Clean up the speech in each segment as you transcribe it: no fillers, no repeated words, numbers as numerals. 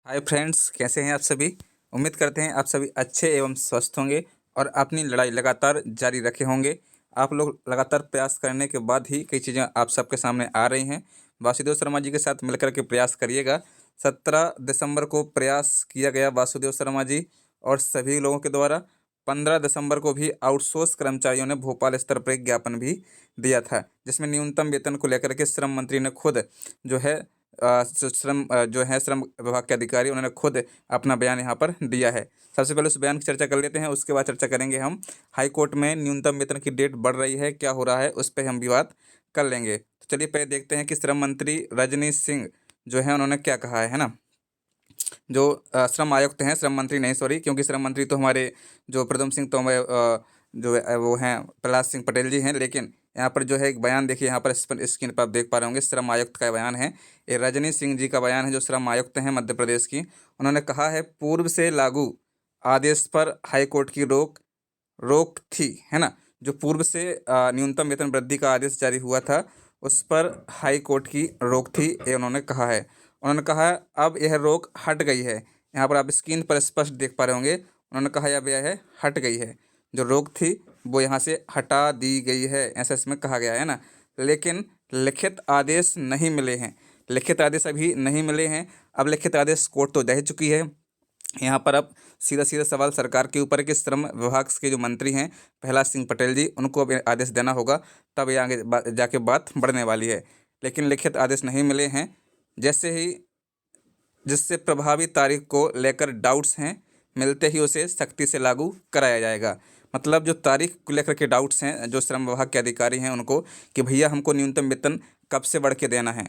Hi friends, कैसे हैं आप सभी। उम्मीद करते हैं आप सभी अच्छे एवं स्वस्थ होंगे और अपनी लड़ाई लगातार जारी रखे होंगे। आप लोग लगातार प्रयास करने के बाद ही कई चीज़ें आप सबके सामने आ रही हैं। वासुदेव शर्मा जी के साथ मिलकर के प्रयास करिएगा। 17 दिसंबर को प्रयास किया गया वासुदेव शर्मा जी और सभी लोगों के द्वारा। 15 दिसंबर को भी आउटसोर्स कर्मचारियों ने भोपाल स्तर पर एक ज्ञापन भी दिया था, जिसमें न्यूनतम वेतन को लेकर के श्रम मंत्री ने खुद जो है जो है श्रम विभाग के अधिकारी, उन्होंने खुद अपना बयान यहाँ पर दिया है। सबसे पहले उस बयान की चर्चा कर लेते हैं, उसके बाद चर्चा करेंगे हम हाई कोर्ट में न्यूनतम वेतन की डेट बढ़ रही है, क्या हो रहा है, उस पर हम विवाद कर लेंगे। तो चलिए पहले देखते हैं कि श्रम मंत्री रजनी सिंह जो है उन्होंने क्या कहा है ना। जो श्रम आयुक्त हैं, श्रम मंत्री नहीं, सॉरी, क्योंकि श्रम मंत्री तो हमारे जो प्रद्युम्न सिंह तोमर जो वो हैं प्रहलाद सिंह पटेल जी हैं, लेकिन यहाँ पर जो है एक बयान देखिए, यहाँ पर स्क्रीन पर आप देख पा रहे होंगे, श्रम आयुक्त का बयान है। ये रजनी सिंह जी का बयान है, जो श्रम आयुक्त हैं मध्य प्रदेश की। उन्होंने कहा है, पूर्व से लागू आदेश पर हाई कोर्ट की रोक रोक थी, है ना। जो पूर्व से न्यूनतम वेतन वृद्धि का आदेश जारी हुआ था, उस पर हाई कोर्ट की रोक थी, ये उन्होंने कहा है। उन्होंने कहा अब यह रोक हट गई है। यहाँ पर आप स्क्रीन पर स्पष्ट देख पा रहे होंगे, उन्होंने कहा अब यह हट गई है। जो रोक थी वो यहाँ से हटा दी गई है, ऐसा इसमें कहा गया है ना। लेकिन लिखित आदेश नहीं मिले हैं, लिखित आदेश अभी नहीं मिले हैं। अब लिखित आदेश कोर्ट तो दे चुकी है। यहाँ पर अब सीधा सीधा सवाल सरकार के ऊपर है कि श्रम विभाग के जो मंत्री हैं प्रहलाद सिंह पटेल जी, उनको अब आदेश देना होगा, तब ये आगे जाके बात बढ़ने वाली है। लेकिन लिखित आदेश नहीं मिले हैं, जैसे ही जिससे प्रभावी तारीख को लेकर डाउट्स हैं, मिलते ही उसे सख्ती से लागू कराया जाएगा। मतलब जो तारीख को लेकर के डाउट्स हैं, जो श्रम विभाग के अधिकारी हैं उनको, कि भैया हमको न्यूनतम वेतन कब से बढ़ के देना है,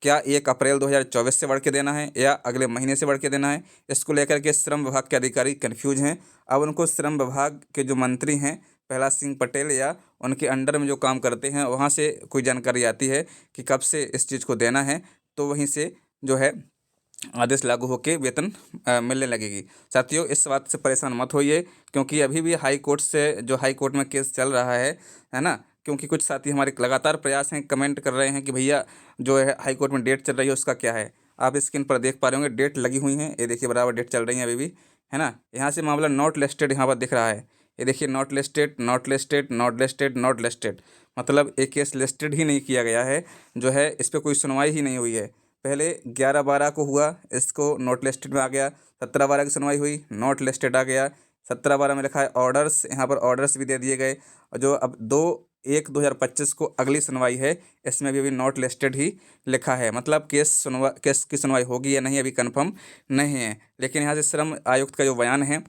क्या 1 अप्रैल 2024 से बढ़ के देना है या अगले महीने से बढ़ के देना है, इसको लेकर के श्रम विभाग के अधिकारी कन्फ्यूज हैं। अब उनको श्रम विभाग के जो मंत्री हैं प्रहलाद सिंह पटेल या उनके अंडर में जो काम करते हैं, वहाँ से कोई जानकारी आती है कि कब से इस चीज़ को देना है, तो वहीं से जो है आदेश लागू होकर वेतन मिलने लगेगी। साथियों, इस बात से परेशान मत होइए, क्योंकि अभी भी हाई कोर्ट से जो हाई कोर्ट में केस चल रहा है ना। क्योंकि कुछ साथी हमारे लगातार प्रयास हैं, कमेंट कर रहे हैं कि भैया जो है हाई कोर्ट में डेट चल रही है उसका क्या है। आप स्क्रीन पर देख पा रहे होंगे, डेट लगी हुई हैं, ये देखिए बराबर डेट चल रही है अभी भी, है ना। यहाँ से मामला नॉट लिस्टेड यहाँ पर दिख रहा है, ये देखिए not listed, not listed, not listed, not listed. मतलब एक केस लिस्टेड ही नहीं किया गया है, जो है इस पर कोई सुनवाई ही नहीं हुई है। पहले 11/12 को हुआ, इसको नॉट लिस्टेड में आ गया। 17/12 की सुनवाई हुई, नॉट लिस्टेड आ गया। 17/12 में लिखा है ऑर्डर्स, यहाँ पर ऑर्डर्स भी दे दिए गए। और जो अब 2/1/2025 को अगली सुनवाई है, इसमें भी अभी नॉट लिस्टेड ही लिखा है। मतलब केस की सुनवाई होगी या नहीं अभी कंफर्म नहीं है। लेकिन यहाँ से श्रम आयुक्त का जो बयान है,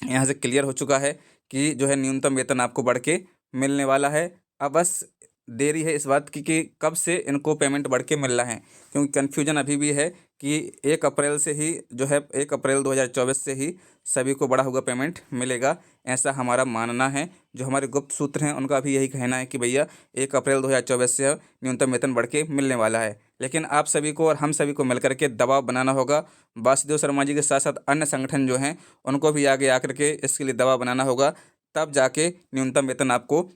यहाँ से क्लियर हो चुका है कि जो है न्यूनतम वेतन आपको बढ़ के मिलने वाला है। अब बस देरी है इस बात की कि कब से इनको पेमेंट बढ़ के मिल रहा है, क्योंकि कन्फ्यूजन अभी भी है कि 1 अप्रैल से ही जो है 1 अप्रैल 2024 से ही सभी को बढ़ा हुआ पेमेंट मिलेगा, ऐसा हमारा मानना है। जो हमारे गुप्त सूत्र हैं उनका भी यही कहना है कि भैया 1 अप्रैल 2024 से न्यूनतम वेतन बढ़ के मिलने वाला है। लेकिन आप सभी को और हम सभी को मिलकर के दबाव बनाना होगा। वासुदेव शर्मा जी के साथ साथ अन्य संगठन जो हैं उनको भी आगे आकर के इसके लिए दबाव बनाना होगा, तब जाके न्यूनतम वेतन आपको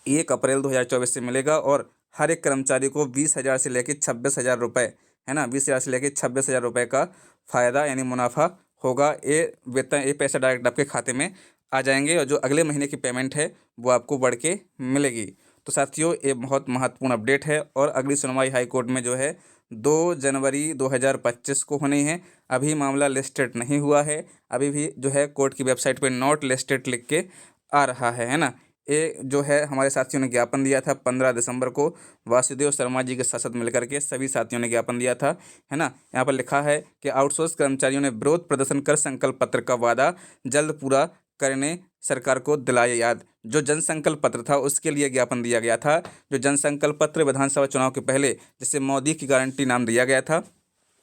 1 अप्रैल 2024 से मिलेगा। और हर एक कर्मचारी को 20,000 से लेकर 26,000 रुपये, है ना, 20,000 से लेकर 26,000 रुपये का फ़ायदा यानी मुनाफा होगा। ये वेतन, ये पैसा डायरेक्ट आपके खाते में आ जाएंगे और जो अगले महीने की पेमेंट है वो आपको बढ़ के मिलेगी। तो साथियों, ये बहुत महत्वपूर्ण अपडेट है और अगली सुनवाई हाई कोर्ट में जो है 2 जनवरी 2025 को होनी है। अभी मामला लिस्टेड नहीं हुआ है, अभी भी जो है कोर्ट की वेबसाइट पर नॉट लिस्टेड लिख के आ रहा है ना। ये जो है हमारे साथियों ने ज्ञापन दिया था 15 दिसंबर को, वासुदेव शर्मा जी के साथ साथ मिलकर के सभी साथियों ने ज्ञापन दिया था, है ना। यहाँ पर लिखा है कि आउटसोर्स कर्मचारियों ने विरोध प्रदर्शन कर संकल्प पत्र का वादा जल्द पूरा करने सरकार को दिलाया याद। जो जनसंकल्प पत्र था उसके लिए ज्ञापन दिया गया था। जो जनसंकल्प पत्र विधानसभा चुनाव के पहले जिसे मोदी की गारंटी नाम दिया गया था,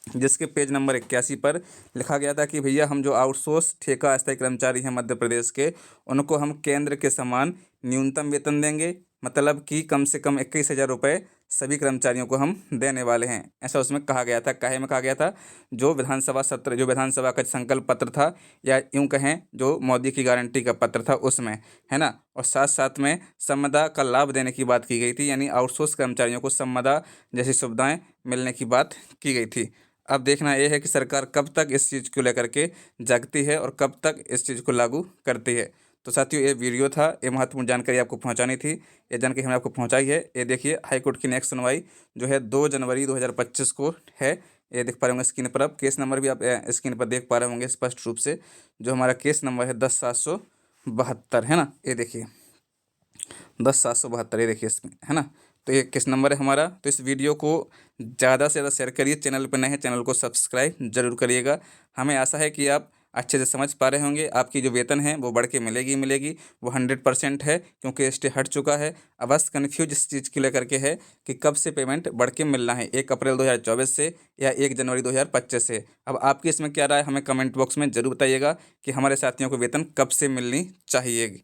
जिसके पेज नंबर 81 पर लिखा गया था कि भैया हम जो आउटसोर्स ठेका अस्थायी कर्मचारी हैं मध्य प्रदेश के, उनको हम केंद्र के समान न्यूनतम वेतन देंगे। मतलब कि कम से कम 21,000 रुपये सभी कर्मचारियों को हम देने वाले हैं, ऐसा उसमें कहा गया था। काहे में कहा गया था? जो विधानसभा सत्र, जो विधानसभा का संकल्प पत्र था, या यूँ कहें जो मोदी की गारंटी का पत्र था उसमें, है ना। और साथ साथ में संविदा का लाभ देने की बात की गई थी, यानी आउटसोर्स कर्मचारियों को संविदा जैसी सुविधाएँ मिलने की बात की गई थी। अब देखना ये है कि सरकार कब तक इस चीज़ को लेकर के जागती है और कब तक इस चीज़ को लागू करती है। तो साथियों, ये वीडियो था, ये महत्वपूर्ण जानकारी आपको पहुंचानी थी। ये जानकारी हमने आपको पहुंचाई है। ये देखिए, हाई कोर्ट की नेक्स्ट सुनवाई जो है 2 जनवरी 2025 को है। ये देख पा रहे होंगे स्क्रीन पर, आप केस नंबर भी आप स्क्रीन पर देख पा रहे होंगे स्पष्ट रूप से। जो हमारा केस नंबर है 10-772, है ना। ये देखिए 10-772, ये देखिए इसमें, है ना। तो ये किस नंबर है हमारा। तो इस वीडियो को ज़्यादा से ज़्यादा शेयर करिए। चैनल पर नए हैं, चैनल को सब्सक्राइब जरूर करिएगा। हमें आशा है कि आप अच्छे से समझ पा रहे होंगे। आपकी जो वेतन है वो बढ़ के मिलेगी मिलेगी, वो 100% है, क्योंकि स्टे हट चुका है। अब बस कन्फ्यूज इस चीज़ को लेकर के है कि कब से पेमेंट बढ़ के मिलना है, 1 अप्रैल 2024 से या 1 जनवरी 2025 से। अब आपकी इसमें क्या राय, हमें कमेंट बॉक्स में ज़रूर बताइएगा कि हमारे साथियों को वेतन कब से मिलनी चाहिए।